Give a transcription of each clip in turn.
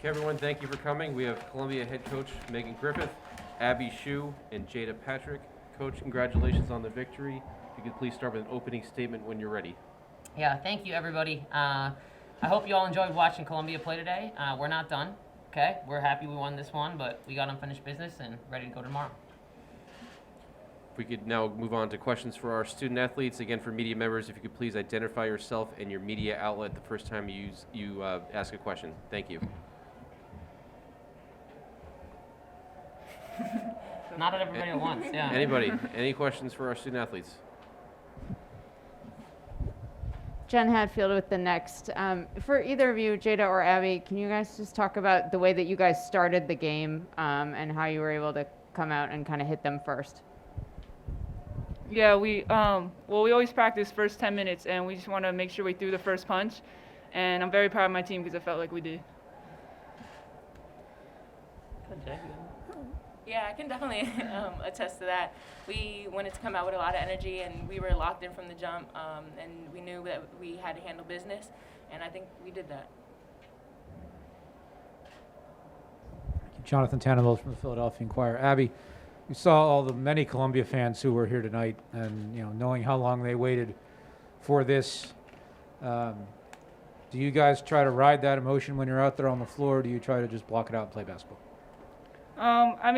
Okay, everyone, thank you for coming. We have Columbia head coach Megan Griffith, Abby Shue, and Jada Patrick. Coach, congratulations on the victory. If you could please start with an opening statement when you're ready. Yeah, thank you, everybody. I hope you all enjoyed watching Columbia play today. We're not done, okay? We're happy we won this one, but we got unfinished business and ready to go tomorrow. If we could now move on to questions for our student athletes. Again, for media members, if you could please identify yourself and your media outlet the first time you ask a question. Thank you. Not at everybody at once, yeah. Anybody? Any questions for our student athletes? Jen Hadfield with the Next. For either of you, Jada or Abby, can you guys just talk about the way that you guys started the game and how you were able to come out and kind of hit them first? Yeah, we always practice first 10 minutes, and we just want to make sure we threw the first punch. And I'm very proud of my team because I felt like we did. Yeah, I can definitely attest to that. We wanted to come out with a lot of energy, and we were locked in from the jump, and we knew that we had to handle business, and I think we did that. Jonathan Tannenwald from the Philadelphia Inquirer. Abby, you saw all the many Columbia fans who were here tonight, and knowing how long they waited for this, do you guys try to ride that emotion when you're out there on the floor, or do you try to just block it out and play basketball?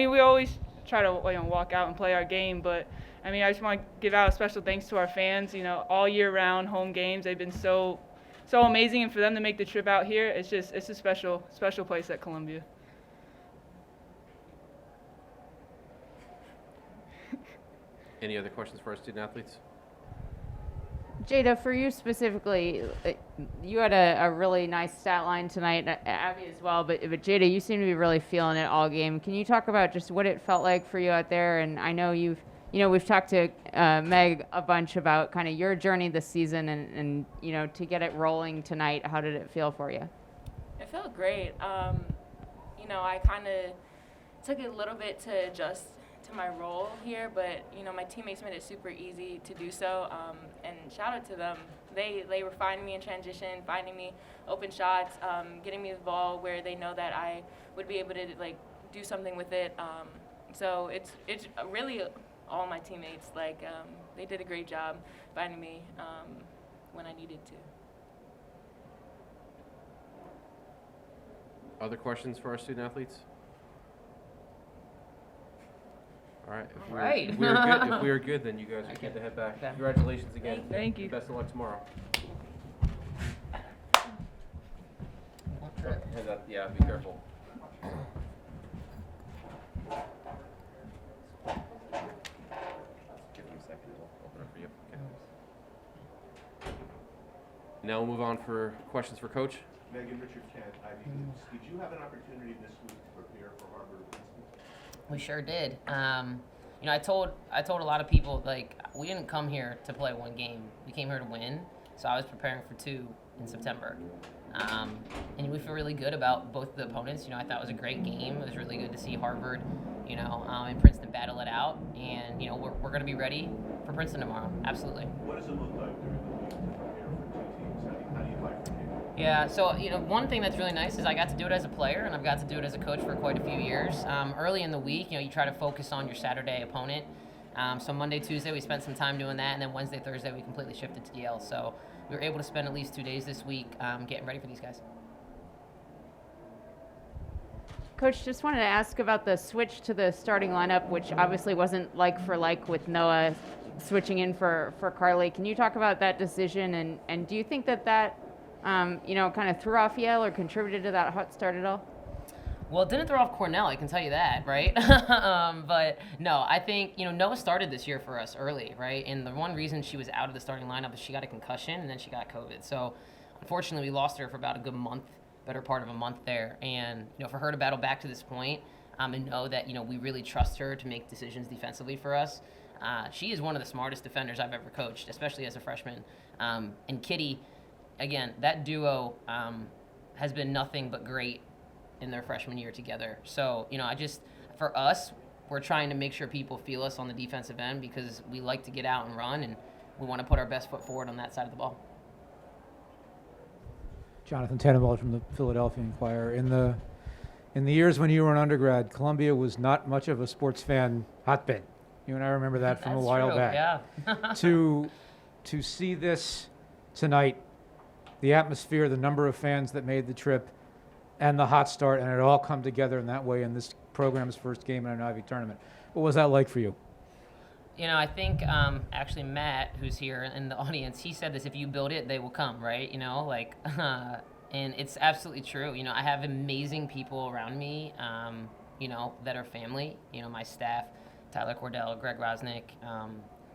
We always try to walk out and play our game, but I just want to give out a special thanks to our fans. All year round, home games, they've been so amazing, and for them to make the trip out here, it's a special place at Columbia. Any other questions for our student athletes? Jada, for you specifically, you had a really nice stat line tonight, Abby as well, but Jada, you seem to be really feeling it all game. Can you talk about just what it felt like for you out there? And I know we've talked to Meg a bunch about kind of your journey this season and to get it rolling tonight, how did it feel for you? It felt great. I kind of took it a little bit to adjust to my role here, but my teammates made it super easy to do so, and shout out to them. They were finding me in transition, finding me open shots, getting me the ball where they know that I would be able to do something with it. So it's really all my teammates. They did a great job finding me when I needed to. Other questions for our student athletes? All right. If we are good, then you guys are good to head back. Congratulations again. Thank you. Best of luck tomorrow. Yeah, be careful. Give them a second. We'll open up for you. Okay. Now we'll move on for questions for Coach. Megan, Richard Kent, did you have an opportunity this week to prepare for Harvard? We sure did. I told a lot of people, we didn't come here to play one game. We came here to win. So I was preparing for 2 in September. And we feel really good about both of the opponents. I thought it was a great game. It was really good to see Harvard, and Princeton battle it out. And, we're going to be ready for Princeton tomorrow. Absolutely. What does it look like during the week to prepare for 2 teams? How do you like it? Yeah, so, one thing that's really nice is I got to do it as a player, and I've got to do it as a coach for quite a few years. Early in the week, you try to focus on your Saturday opponent. So Monday, Tuesday, we spent some time doing that, and then Wednesday, Thursday, we completely shifted to DL. So we were able to spend at least 2 days this week getting ready for these guys. Coach, just wanted to ask about the switch to the starting lineup, which obviously wasn't like for like with Noah switching in for Carly. Can you talk about that decision, and do you think that kind of threw off Yale or contributed to that hot start at all? Well, it didn't throw off Cornell, I can tell you that, right? But no, I think, Noah started this year for us early, right? And the one reason she was out of the starting lineup is she got a concussion and then she got COVID. So unfortunately, we lost her for about a good month, better part of a month there. And, for her to battle back to this point and know that, we really trust her to make decisions defensively for us. She is one of the smartest defenders I've ever coached, especially as a freshman. And Kitty, again, that duo has been nothing but great in their freshman year together. So, for us, we're trying to make sure people feel us on the defensive end because we like to get out and run, and we want to put our best foot forward on that side of the ball. Jonathan Tannenwald from the Philadelphia Inquirer. In the In the years when you were an undergrad, Columbia was not much of a sports fan hotbed. You and I remember that from a That's while true, back. Yeah. To see this tonight, the atmosphere, the number of fans that made the trip, and the hot start, and it all come together in that way in this program's first game in an Ivy tournament. What was that like for you? You know, I think actually Matt, who's here in the audience, he said this: if you build it, they will come, right? You know, like, and it's absolutely true. You know, I have amazing people around me, you know, that are family. You know, my staff, Tyler Cordell, Greg Rosnick,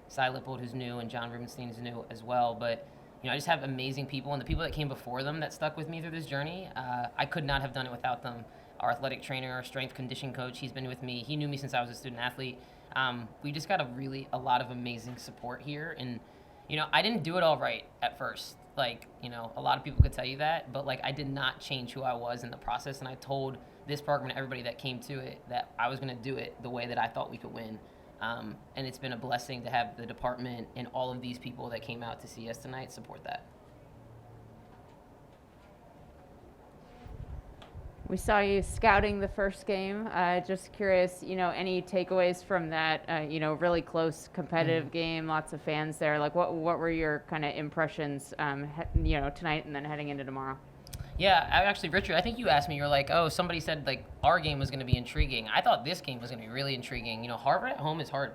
Cy Lippold, who's new, and John Rubenstein, who's new as well. But, you know, I just have amazing people, and the people that came before them that stuck with me through this journey, I could not have done it without them. Our athletic trainer, our strength condition coach, he's been with me. He knew me since I was a student athlete. We just got a lot of amazing support here. And, you know, I didn't do it all right at first. Like, you know, a lot of people could tell you that, but like I did not change who I was in the process. And I told this program and everybody that came to it that I was going to do it the way that I thought we could win. And it's been a blessing to have the department and all of these people that came out to see us tonight support that. We saw you scouting the first game. Just curious, you know, any takeaways from that, you know, really close competitive game, lots of fans there. Like, what were your kind of impressions, you know, tonight and then heading into tomorrow? Yeah, actually, Richard, I think you asked me, you were like, oh, somebody said, like, our game was going to be intriguing. I thought this game was going to be really intriguing. You know, Harvard at home is hard.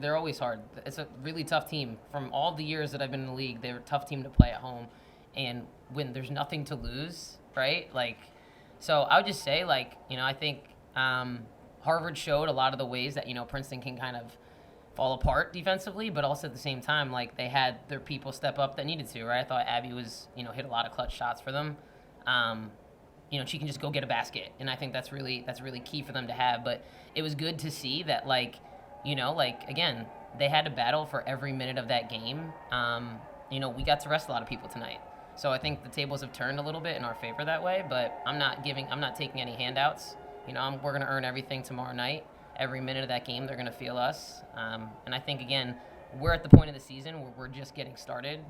They're always hard. It's a really tough team. From all the years that I've been in the league, they're a tough team to play at home. And when there's nothing to lose, right, like, so I would just say, like, you know, I think Harvard showed a lot of the ways that, you know, Princeton can kind of fall apart defensively, but also at the same time, like, they had their people step up that needed to, right? I thought Abby was, you know, hit a lot of clutch shots for them. You know, she can just go get a basket, and I think that's really key for them to have. But it was good to see that, like, you know, like, again, they had to battle for every minute of that game. You know, we got to rest a lot of people tonight. So I think the tables have turned a little bit in our favor that way, but I'm not taking any handouts. You know, we're going to earn everything tomorrow night. Every minute of that game, they're going to feel us. And I think, again, we're at the point of the season where we're just getting started.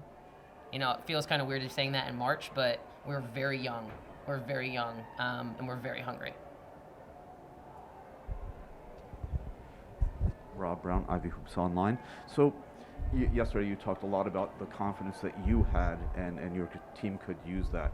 You know, it feels kind of weird saying that in March, but we're very young. We're very young, and we're very hungry. Rob Brown, Ivy Hoops Online. So yesterday you talked a lot about the confidence that you had and your team could use that.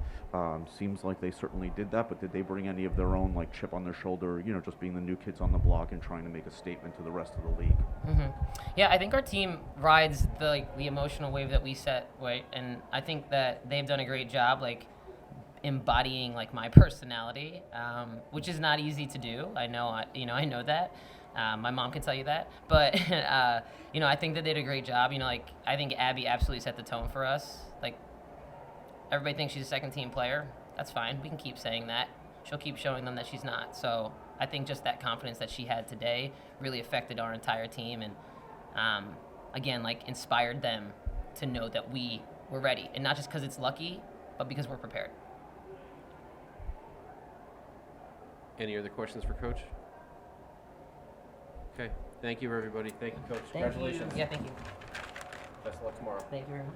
Seems like they certainly did that, but did they bring any of their own, like, chip on their shoulder, you know, just being the new kids on the block and trying to make a statement to the rest of the league? Mm-hmm. Yeah, I think our team rides the emotional wave that we set, right? And I think that they've done a great job, like, embodying, like, my personality, which is not easy to do. I know that. My mom can tell you that. But, you know, I think that they did a great job. You know, like, I think Abby absolutely set the tone for us. Like, everybody thinks she's a second-team player. That's fine. We can keep saying that. She'll keep showing them that she's not. So I think just that confidence that she had today really affected our entire team and, again, like, inspired them to know that we were ready. And not just because it's lucky, but because we're prepared. Any other questions for Coach? Okay. Thank you, everybody. Thank you, Coach. Thank Congratulations. you. Yeah, thank you. Best of luck tomorrow. Thank you very much.